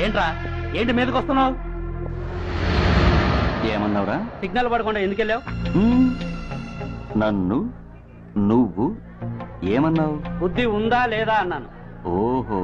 ఏంట్రా ఏంటి మీదకి వస్తున్నావు? ఏమన్నావురా? సిగ్నల్ పడకుండా ఎందుకు వెళ్ళావు? నన్ను నువ్వు ఏమన్నావు? బుద్ధి ఉందా లేదా అన్నాను. ఓహో,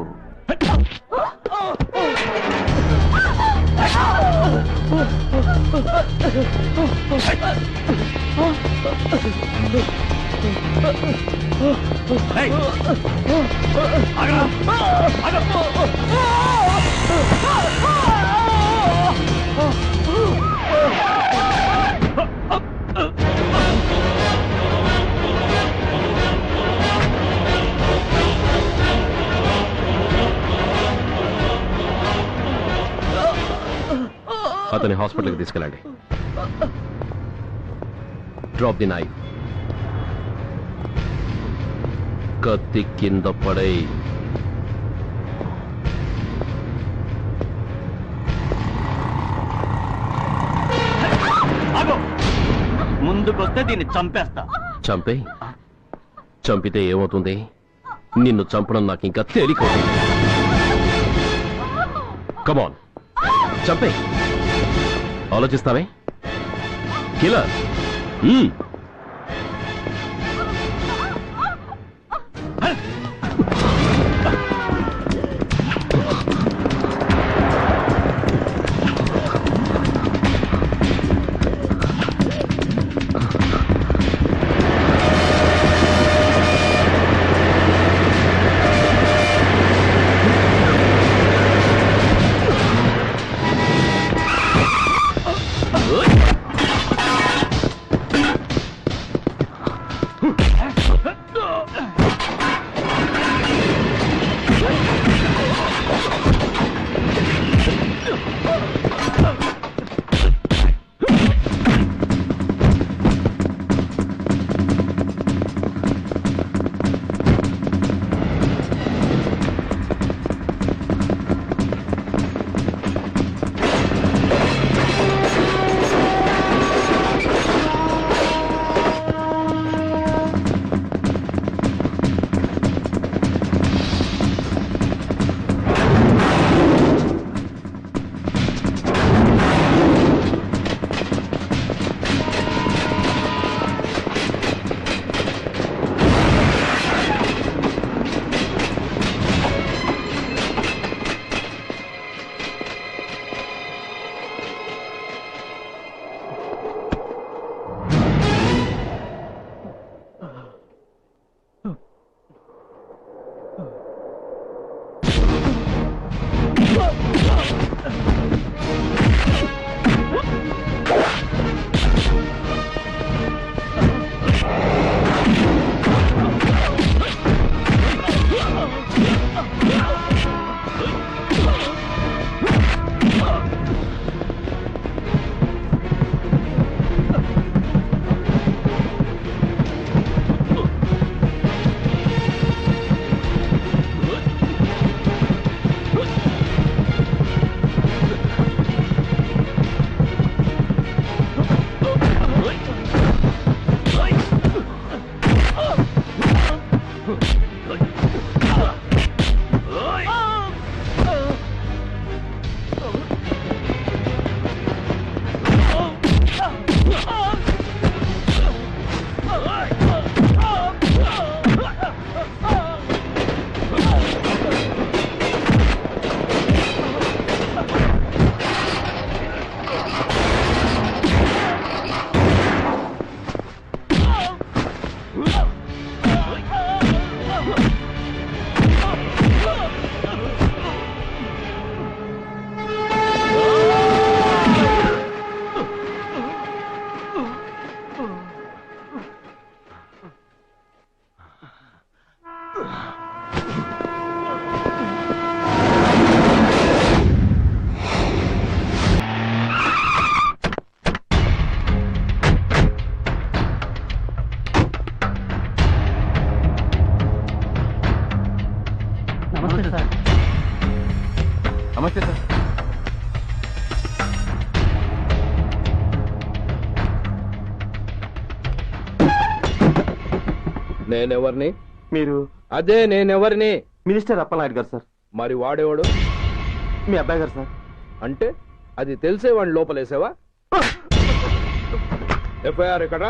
అతని హాస్పిటల్కి తీసుకెళ్ళండి. Drop the knife. కత్తి కింద పడై. ముందుకొస్తే దీన్ని చంపేస్తా. చంపే. చంపితే ఏమవుతుంది? నిన్ను చంపడం నాకు ఇంకా తేలికవుతుంది. కమాన్, చంపే. ఆలోచిస్తావే కిలర్? నమస్తే సార్. నేనెవరిని? మీరు అదే నేనెవరిని? మినిస్టర్ అప్పలనాయుడు గారు సార్. మరి వాడేవాడు? మీ అబ్బాయి గారు సార్. అంటే అది తెలిసే వాడిని లోపలేసావా? ఎఫ్ఐఆర్ ఎక్కడ?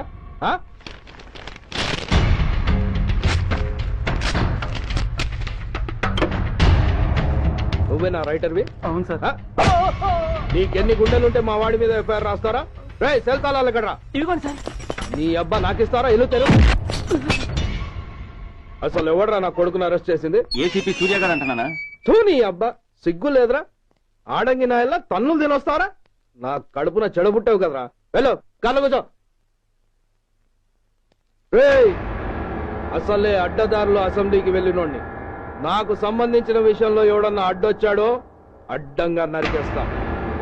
నువ్వేనా రైటర్వి? అవును సార్. నీకెన్ని గుండెలుంటే మా వాడి మీద ఎఫ్ఐఆర్ రాస్తారా? రే సెల్ తాళాలు ఎక్కడరా? ఇదిగోండి సార్. నీ అబ్బా నాకిస్తారా? ఇల్లు తెలు. అసలు ఎవడరా నా కొడుకుని అరెస్ట్ చేసింది? ఏసీపీ సూర్య గారు అంటున్నానా? తూ నీ అబ్బా సిగ్గు లేదురా? ఆడంగి నాయల్లా తన్నులు తినొస్తారా? నా కడుపున చెడబుట్టావు కదరా. వెళ్ళు కాళ్ళ కూర్చో. రేయ్ అసలే అడ్డదారులు అసెంబ్లీకి వెళ్ళినోడిని. నాకు సంబంధించిన విషయంలో ఎవడన్నా అడ్డొచ్చాడో అడ్డంగా నరికేస్తా.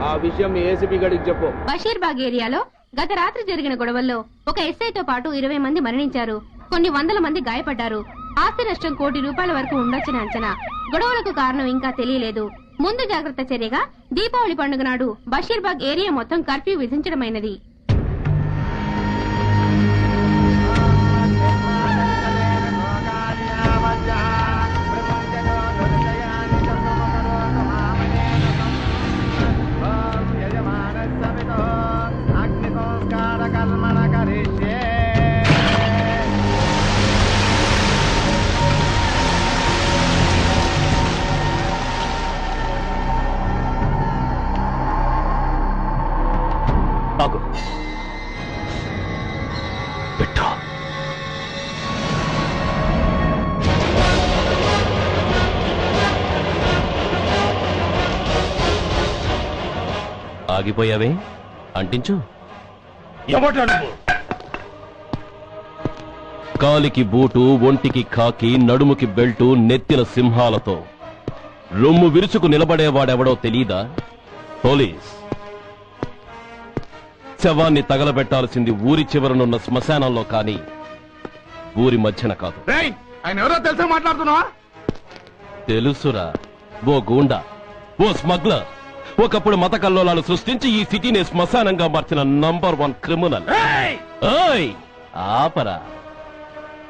ఆ విషయం మీ ఏసీపీ గడికి చెప్పు. బషీర్బాగ్ ఏరియాలో గత రాత్రి జరిగిన గొడవల్లో ఒక ఎస్ఐతో పాటు 20 మంది మరణించారు. కొన్ని వందల మంది గాయపడ్డారు. ఆస్తి నష్టం ₹1 కోటి వరకు ఉండొచ్చిన అంచనా. గొడవలకు కారణం ఇంకా తెలియలేదు. ముందు జాగ్రత్త చర్యగా దీపావళి పండుగ నాడు బషీర్బాగ్ ఏరియా మొత్తం కర్ఫ్యూ విధించడమైనది. ఆగు. పెట్టా. ఆగిపోయావే, అంటించు. కాలికి బూటు, ఒంటికి కాకి, నడుముకి బెల్టు, నెత్తిన సింహాలతో రొమ్ము విరుచుకు నిలబడేవాడెవడో తెలీదా? పోలీస్. శవాన్ని తగలబెట్టాల్సింది ఊరి చివరనున్న శ్మశానంలో కానీ ఊరి మధ్యన కాదు. ఆయన ఎవరో తెలుసా మాట్లాడుతున్నావా? తెలుసురా. ఓ గూండా, ఓ స్మగ్లర్, ఒకప్పుడు మత కల్లోలాలు సృష్టించి ఈ సిటీని శ్మశానంగా మార్చిన నంబర్ 1 క్రిమినల్. ఓయ్ ఆపరా.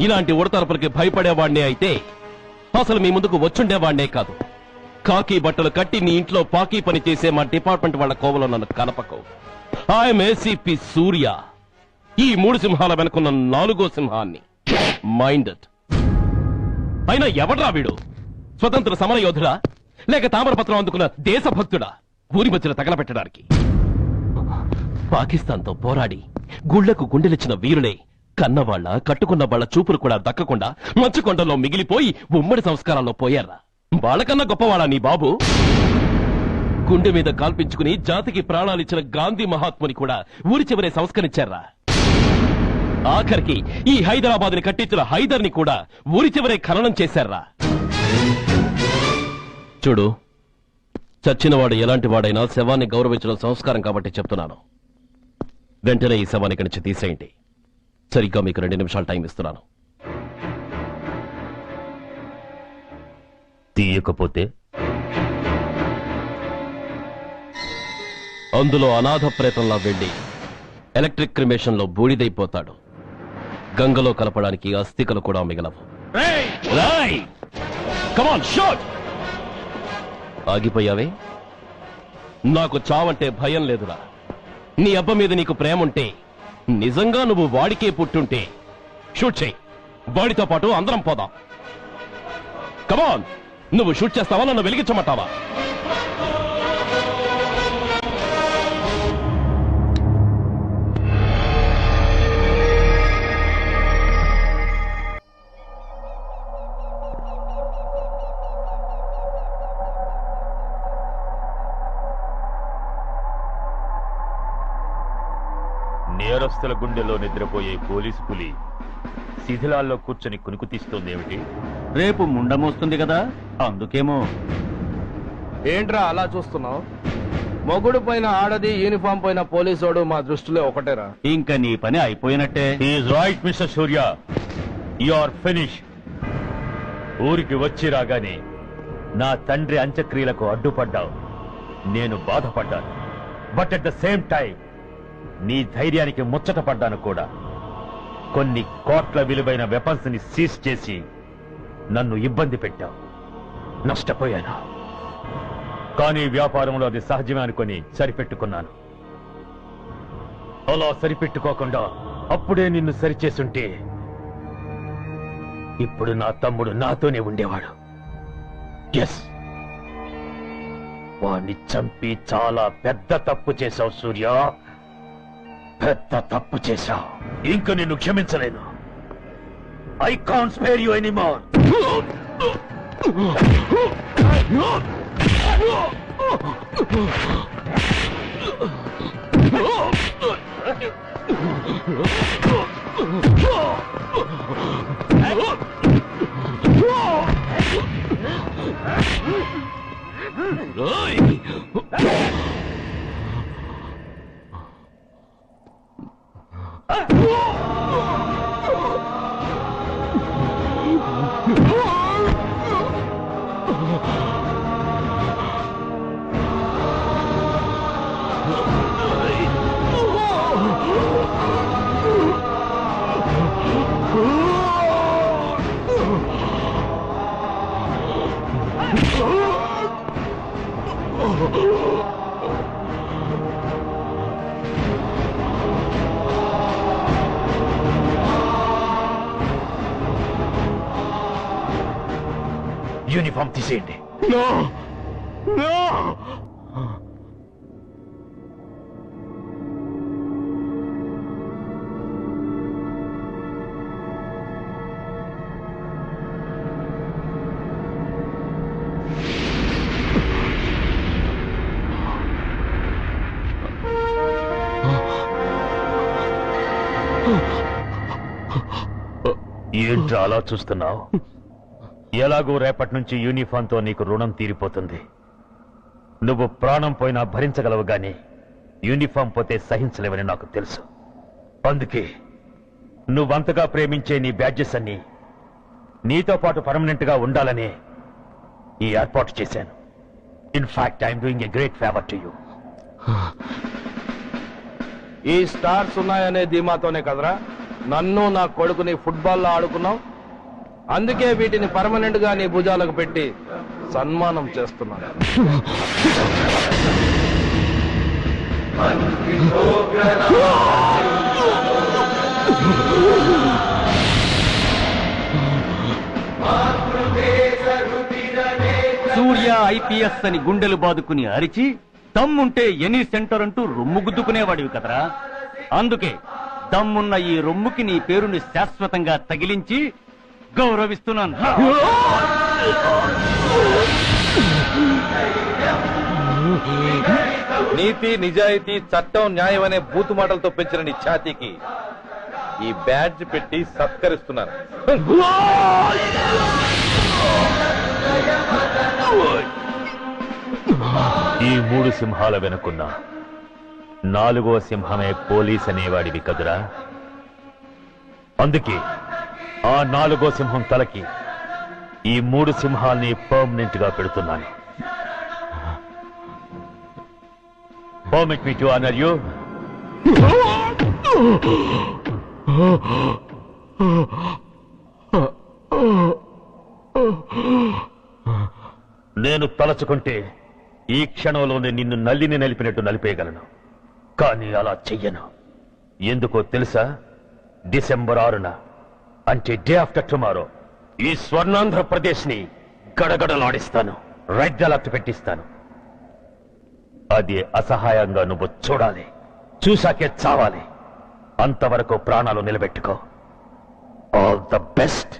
ఇలాంటి ఉడతరపులకి భయపడేవాణ్ణే అయితే అసలు మీ ముందుకు వచ్చుండేవాణ్ణే కాదు. కాకి బట్టలు కట్టి నీ ఇంట్లో పాకీ పని చేసే మా డిపార్ట్మెంట్ వాళ్ళ కోవలో నన్ను కలపకు. ఐఎమ్ ఏసీపీ సూర్య. ఈ 3 సింహాల వెనుకున్న 4వ సింహాన్ని. మైండెడ్. అయినా ఎవడ్రా వీడు? స్వతంత్ర సమర యోధుడా లేక తామరపత్రం అందుకున్న దేశభక్తుడా? ఊరి మధ్యలో తగలబెట్టడానికి. పాకిస్తాన్తో పోరాడి గుళ్లకు గుండెలిచ్చిన వీరులే కన్నవాళ్ల కట్టుకున్న వాళ్ల చూపులు కూడా దక్కకుండా మంచుకొండలో మిగిలిపోయి ఉమ్మడి సంస్కారాల్లో పోయారా? వాళ్ళకన్నా గొప్పవాడా నీ బాబు? గుండె మీద కాల్పించుకుని జాతికి ప్రాణాలిచ్చిన గాంధీ మహాత్ముని కూడా ఊరి చివరే సంస్కరించారా? ఆఖరికి ఈ హైదరాబాద్ ని కట్టించిన హైదర్ ని కూడా ఊరి చివరే ఖననం చేశారా? చూడు, చచ్చినవాడు ఎలాంటి వాడైనా శవాన్ని గౌరవించడం సంస్కారం కాబట్టి చెప్తున్నాను. వెంటనే ఈ శవాన్ని ఇక్కడి నుంచి తీసేయండి. సరిగ్గా మీకు 2 నిమిషాలు టైం ఇస్తున్నాను. తీయకపోతే అందులో అనాథ ప్రేతంలా వెళ్లి ఎలక్ట్రిక్ క్రిమేషన్ లో బూడిదైపోతాడు. గంగలో కలపడానికి అస్థికలు కూడా మిగలవు. Come on, shoot! ఆగిపోయావే? నాకు చావంటే భయం లేదురా. నీ అబ్బ మీద నీకు ప్రేముంటే, నిజంగా నువ్వు వాడికే పుట్టుంటే షూట్ చేయి. వాడితో పాటు అందరం పోదాం. కమాన్, నువ్వు షూట్ చేస్తావా, నన్ను వెలిగించమంటావా? నేరస్తుల గుండెలో నిద్రపోయే పోలీసు పులి శిథిలాల్లో కూర్చొని కునుకు తీస్తోందేమిటి? రేపు ముండమోస్తుంది కదా, అందుకేమో. ఏంట్రా అలా చూస్తున్నావు? మొగుడు పైన ఆడది, యూనిఫామ్ పైన పోలీసోడు మా దృష్టిలో ఒకటేరా. ఇంకా నీ పని అయిపోయినట్టే. Is right mister Surya, you are finish. ఊరికి వచ్చి రాగానే నా తండ్రి అంత్యక్రియలకు అడ్డుపడ్డావు. నేను బాధపడ్డాను. But at the same time నీ ధైర్యానికి ముచ్చట పడ్డాను కూడా. కొన్ని కోట్ల విలువైన వెపన్స్ ని సీజ్ చేసి నన్ను ఇబ్బంది పెట్టావు. నష్టపోయాను. కానీ వ్యాపారంలో అది సహజమే అనుకొని సరిపెట్టుకున్నాను. అలా సరిపెట్టుకోకుండా అప్పుడే నిన్ను సరిచేస్తుంటే ఇప్పుడు నా తమ్ముడు నాతోనే ఉండేవాడు. ఎస్, వాణ్ణి చంపి చాలా పెద్ద తప్పు చేశావు సూర్య, పెద్ద తప్పు చేశావు. ఇంక నిన్ను క్షమించలేను. I can't spare you anymore. Uniform తీసేయండి. ఏంట్రా అలా చూస్తున్నావు? ఎలాగో రేపటి నుంచి యూనిఫామ్తో నీకు రుణం తీరిపోతుంది. నువ్వు ప్రాణం పోయినా భరించగలవు గాని యూనిఫామ్ పోతే సహించలేవని నాకు తెలుసు. అందుకే నువ్వంతగా ప్రేమించే నీ బ్యాడ్జెస్ అన్ని నీతో పాటు పర్మనెంట్ గా ఉండాలని ఈ ఏర్పాటు చేశాను. In fact I'm doing a great favour to you. ఈ స్టార్స్ ఉన్నాయనే ధీమాతోనే కదరా నన్ను నా కొడుకుని ఫుట్బాల్లో ఆడుకున్నావు. అందుకే వీటిని పర్మనెంట్ గా నీ భుజాలకు పెట్టి సన్మానం చేస్తున్నాను. సూర్య ఐపీఎస్ అని గుండెలు బాదుకుని అరిచి దమ్ముంటే ఎనీ సెంటర్ అంటూ రొమ్ము గుద్దుకునేవాడివి కదరా. అందుకే దమ్మున్న ఈ రొమ్ముకి నీ పేరుని శాశ్వతంగా తగిలించి గౌరవిస్తున్నాను. నీతి, నిజాయితీ, చట్టం, న్యాయం అనే బూతు మాటలతో పెంచిన నీ ఛాతీకి ఈ బ్యాడ్జ్ పెట్టి సత్కరిస్తున్నాను. ఈ 3 సింహాల వెనుకున్న 4వ సింహమే పోలీస్ అనేవాడివి కదురా. అందుకే ఆ 4వ సింహం తలకి ఈ 3 సింహాల్ని పర్మనెంట్ గా పెడుతున్నాను. Permit me to honor you. నేను తలచుకుంటే ఈ క్షణంలోనే నిన్ను నల్లిని నలిపినట్టు నలిపేయగలను. కానీ అలా చెయ్యను. ఎందుకో తెలుసా? డిసెంబర్ 6న అంటే డే ఆఫ్టర్ టుమారో ఈ స్వర్ణాంధ్రప్రదేశ్ ని గడగడలాడిస్తాను. రెడ్ అలర్ట్ పెట్టిస్తాను. అది అసహాయంగా నువ్వు చూడాలి. చూశాకే చావాలి. అంతవరకు ప్రాణాలు నిలబెట్టుకో. All the best.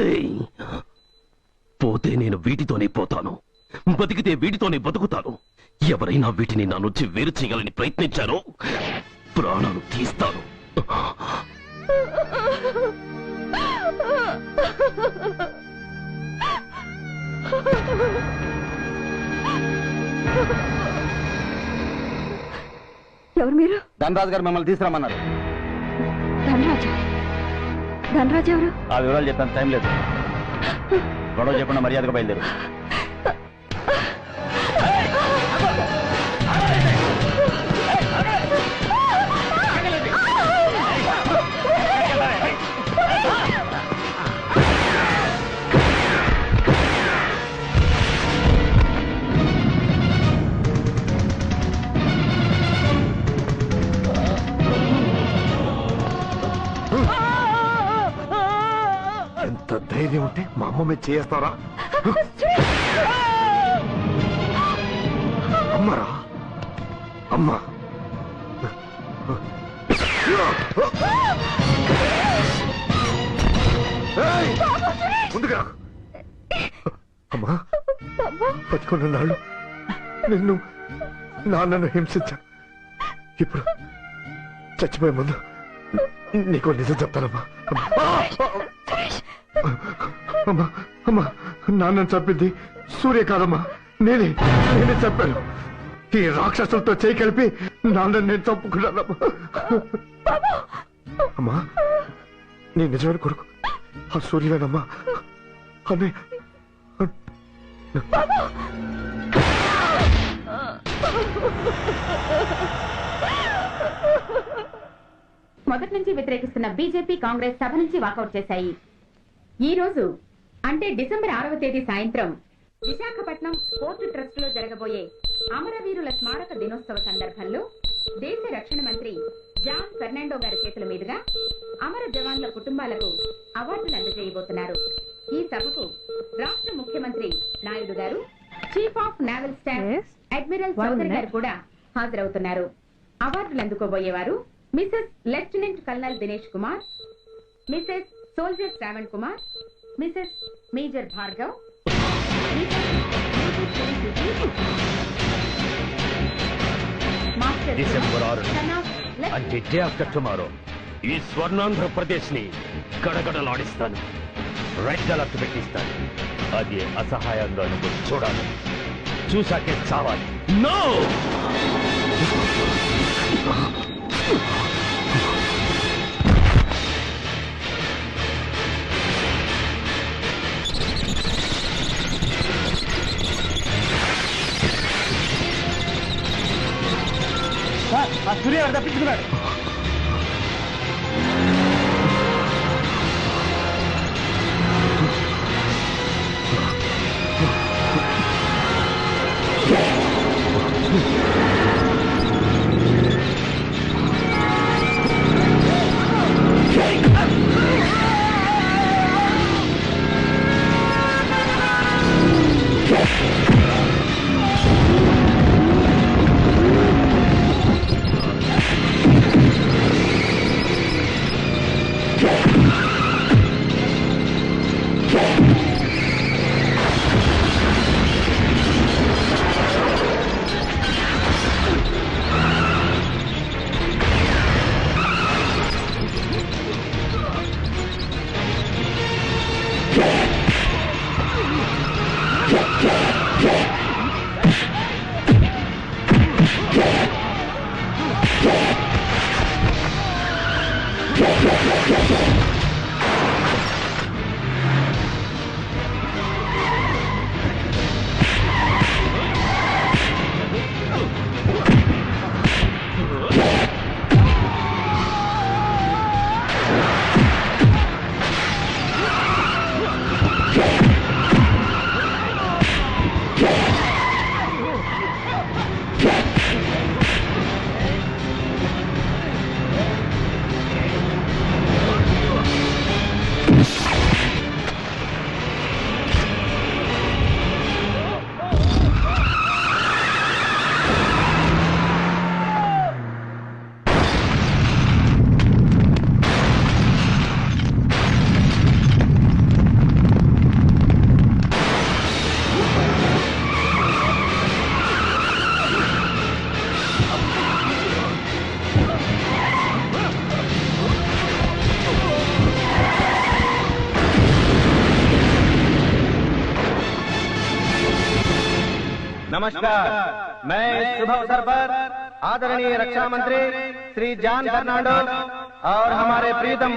ఏయ్, పోతే నేను వీటితోనే పోతాను, బతికితే వీటితోనే బతుకుతాను. ఎవరైనా వీటిని నా నుంచి వేరు చేయాలని ప్రయత్నించారో ప్రాణాలు తీస్తాను. ఎవరు మీరు? ధనరాజు గారు మిమ్మల్ని తీసుకురమ్మన్నారు. ధనరాజా? ధనరాజు ఎవరు? ఆ వివరాలు చెప్పాను, టైం లేదు. గొడవ చెప్పకుండా మర్యాదగా బయలుదేరు. ఎంత ధైర్యం ఉంటే మా అమ్మ మీద చేస్తారా? అమ్మరా అమ్మ, ముందుగా అమ్మా, బతుకున్న నాళ్ళు నిన్ను నాన్నను హింసించా. ఇప్పుడు చచ్చిపోయే ముందు నీకు నిజం చెప్తానమ్మా. అమ్మా అమ్మా, నాన్నను చంపింది సూర్య కాదమ్మా, నేనే చెప్పాను. ఈ రాక్షసులతో చేయి కలిపి నాన్నని నేను చంపుకున్నానమ్మా. అమ్మా, నీ నిజమైన కొడుకు ఆ సూర్యవేనమ్మా. అనే మొదటి నుంచి వ్యతిరేకిస్తున్న బీజేపీ, కాంగ్రెస్ సభ నుంచి వాకౌట్ చేశాయి. ఈ రోజు అంటే డిసెంబర్ 6వ తేదీ సాయంత్రం విశాఖపట్నం పోర్టు ట్రస్ట్ లో జరగబోయే అమరవీరుల స్మారక దినోత్సవ సందర్భంలో దేశ రక్షణ మంత్రి జాన్ ఫెర్నాండో గారి చేతుల మీదుగా అమర జవాన్ల కుటుంబాలకు అవార్డులు అందజేయబోతున్నారు. ఈ సభకు రాష్ట్ర ముఖ్యమంత్రి నాయుడు గారు, chief of naval staff admiral Chaudhary గారు కూడా హాజరవుతున్నారు. అవార్డులు అందుకోబోయేవారు Mrs lieutenant colonel Dinesh Kumar, Mrs soldier Sravan Kumar, Mrs major Bhargav, December 6 అంటే డే ఆఫ్టర్ టుమారో ఈ స్వర్ణాంధ్రప్రదేశ్ ని గడగడలాడిస్తాను. రెడ్ అలర్ట్ పెట్టిస్తాను. అది అసహాయంగా నువ్వు చూడాలి, చూసాకే చావాలి. నో! ఆ సూర్య గారు తప్పించుకున్నాడు. नमस्कार, मैं इस शुभ अवसर पर आदरणीय रक्षा मंत्री श्री जॉन फर्नांडो और हमारे प्रीतम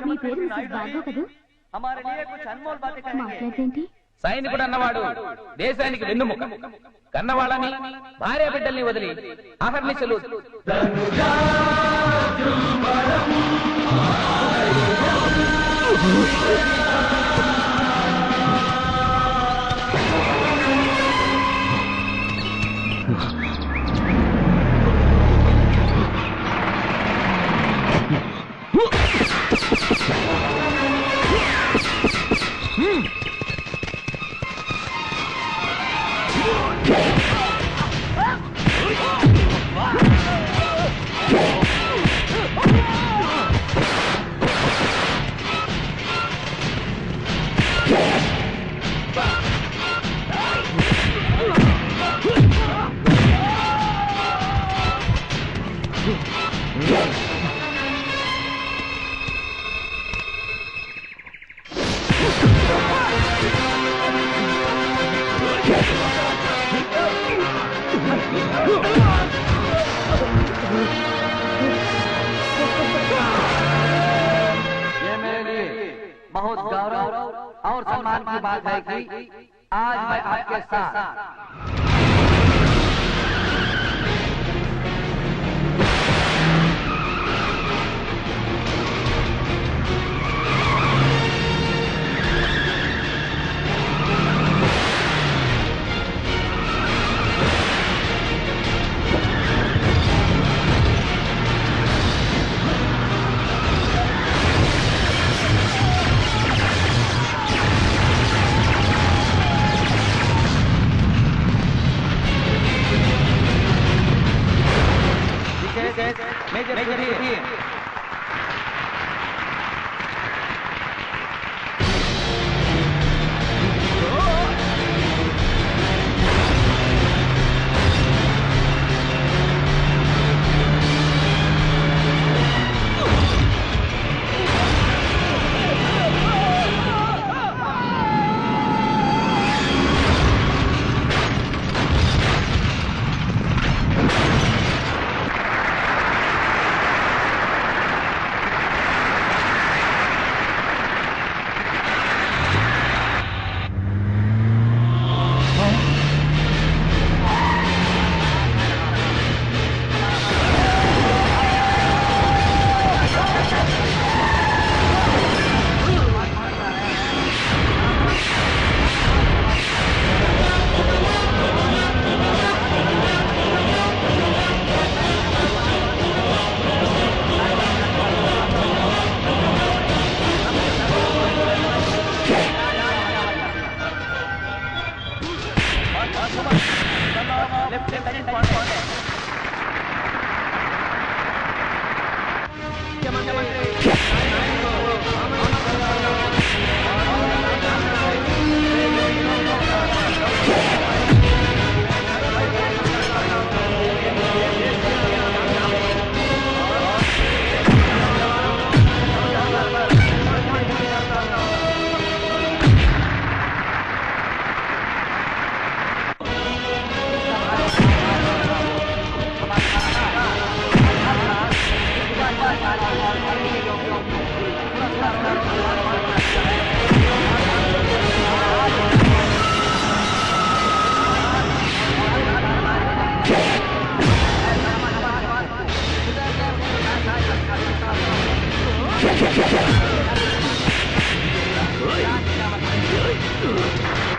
మీ పేరు మిసెస్ భార్గవ్ కదూ? మాట్లాడేంటి? సైనికుడు అన్నవాడు దేశానికి వెన్నుముక. కన్నవాళ్ళని భార్య బిడ్డల్ని వదిలి అహర్నిశలు बहुत गौरव और सम्मान की बात है कि आज मैं आपके साथ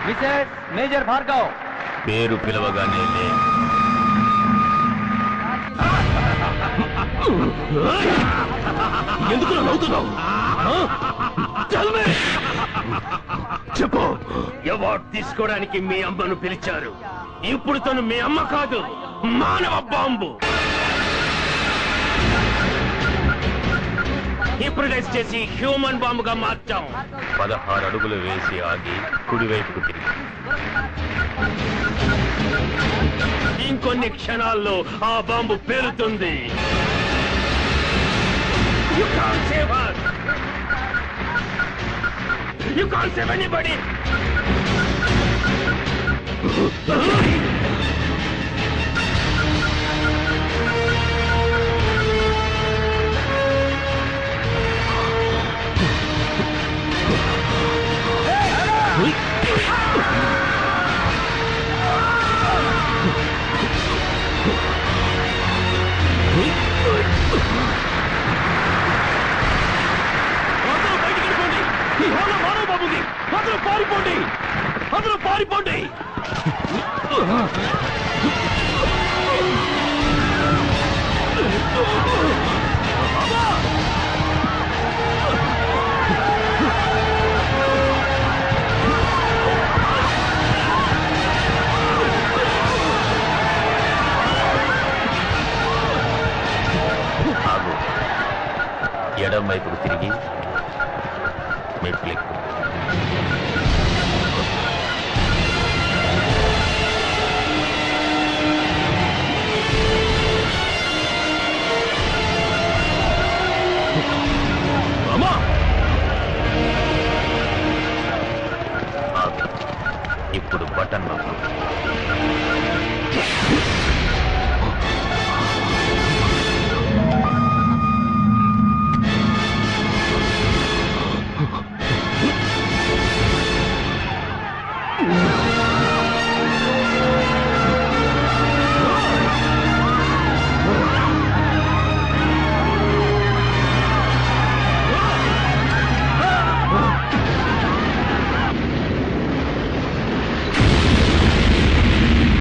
మిసెస్ మేజర్ భార్గవ్ పేరు పిలవగానే లే. ఎందుకు నవ్వుతున్నావు? చెప్పు, అవార్డు తీసుకోవడానికి మీ అమ్మను పిలిచారు. ఇప్పుడు తను మీ అమ్మ కాదు, మానవ బాంబు. హిప్రటైజ్ చేసి హ్యూమన్ బాంబుగా మార్చాం. 16 అడుగులు వేసి ఆగి కుడివైపుకు తిరిగి ఇంకొన్ని క్షణాల్లో ఆ bomb పేలుతుంది. You can't save us. You can't save anybody. అందరూ పారిపోండి. ఎడం వైపుకు తిరిగి మెట్లెక్కు. ఇప్పుడు బటన్ నొక్కు.